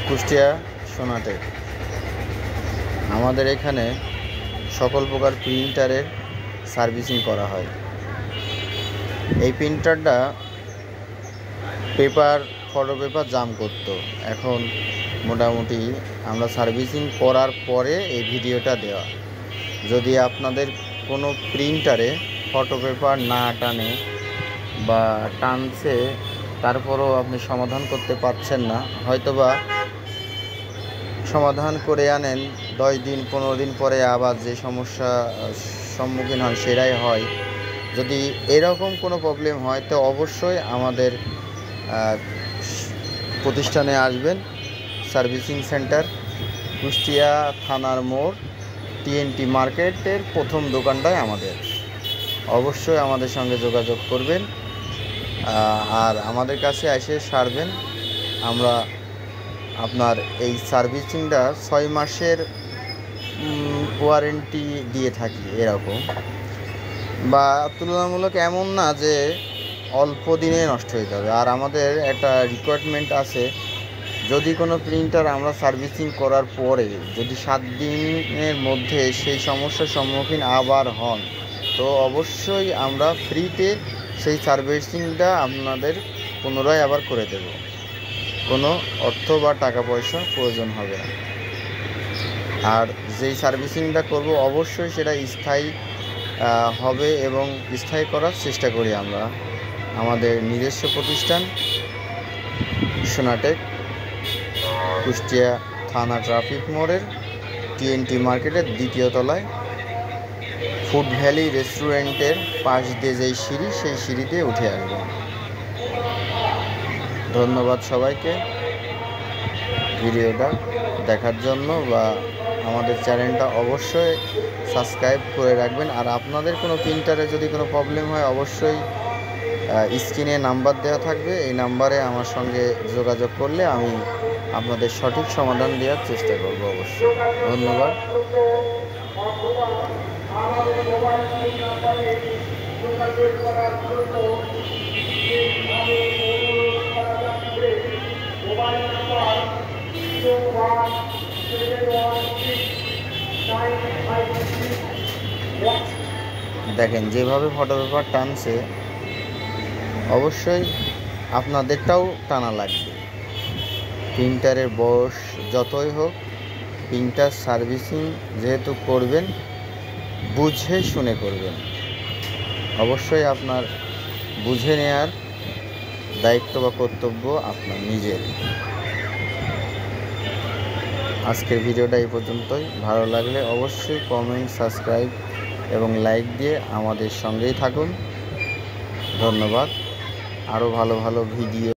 কুষ্টিয়া সোনাটেক। আমাদের এখানে সকল প্রকার প্রিন্টারের সার্ভিসিং করা হয়। এই প্রিন্টারটা ফটো পেপার জাম করতো, এখন মোটামুটি আমরা সার্ভিসিং করার পরে এই ভিডিওটা দেওয়া। যদি আপনাদের কোনো প্রিন্টারে ফটো পেপার না টানে বা টানছে, তারপরেও আপনি সমাধান করতে পারছেন না, হয়তোবা সমাধান করে আনেন 10 দিন 15 দিন পরে আবার যে সমস্যা সম্মুখীন হয় সেটাই হয়। যদি এরকম কোনো প্রবলেম হয় তো অবশ্যই আমাদের প্রতিষ্ঠানে আসবেন। সার্ভিসিং সেন্টার কুষ্টিয়া থানার মোড়, TNT মার্কেটের প্রথম দোকানটাই আমাদের। অবশ্যই আমাদের সঙ্গে যোগাযোগ করবেন আর আমাদের কাছে এসে সারবেন। আমরা আপনার এই সার্ভিসিংটা 6 মাসের ওয়ারেন্টি দিয়ে থাকি এরকম, বা তুলনামূলক এমন না যে অল্প দিনে নষ্ট হয়ে যাবে। আর আমাদের একটা রিকোয়ারমেন্ট আছে, যদি কোনো প্রিন্টার আমরা সার্ভিসিং করার পরে যদি 7 দিনের মধ্যে সেই সমস্যার সম্মুখীন আবার হন, তো অবশ্যই আমরা ফ্রিতে সেই সার্ভিসিংটা আপনাদের পুনরায় আবার করে দেব। কোনো অর্থ বা টাকা পয়সা প্রয়োজন হবে না। আর যেই সার্ভিসিংটা করব অবশ্যই সেটা স্থায়ী হবে এবং স্থায়ী করার চেষ্টা করি আমরা। আমাদের নিজস্ব প্রতিষ্ঠান সোনাটেক, কুষ্টিয়া থানা ট্রাফিক মোড়ের TNT মার্কেটের 2য় তলায় ফুড ভ্যালি রেস্টুরেন্টের পাশ দিয়ে যেই সিঁড়ি, সেই সিঁড়িতে উঠে আসবেন। ধন্যবাদ সবাইকে ভিডিওটা দেখার জন্য, বা আমাদের চ্যানেলটা অবশ্যই সাবস্ক্রাইব করে রাখবেন। আর আপনাদের কোনো প্রিন্টারে যদি কোনো প্রবলেম হয় অবশ্যই স্ক্রিনে নাম্বার দেওয়া থাকবে, এই নাম্বারে আমার সঙ্গে যোগাযোগ করলে আমি আপনাদের সঠিক সমাধান দেওয়ার চেষ্টা করব অবশ্যই। ধন্যবাদ। দেখেন যেভাবে ফটো পেপার টানছে, অবশ্যই আপনাদেরটাও টানা লাগবে। প্রিন্টারের বয়স যতই হোক, প্রিন্টার সার্ভিসিং যেহেতু করবেন, বুঝে শুনে করবেন। অবশ্যই আপনার বুঝে নেওয়ার দায়িত্ব বা কর্তব্য আপনার নিজের। আজকের ভিডিওটা এই পর্যন্তই। ভালো লাগলে অবশ্যই কমেন্ট, সাবস্ক্রাইব এবং লাইক দিয়ে আমাদের সঙ্গেই থাকুন। ধন্যবাদ। আরও ভালো ভালো ভিডিও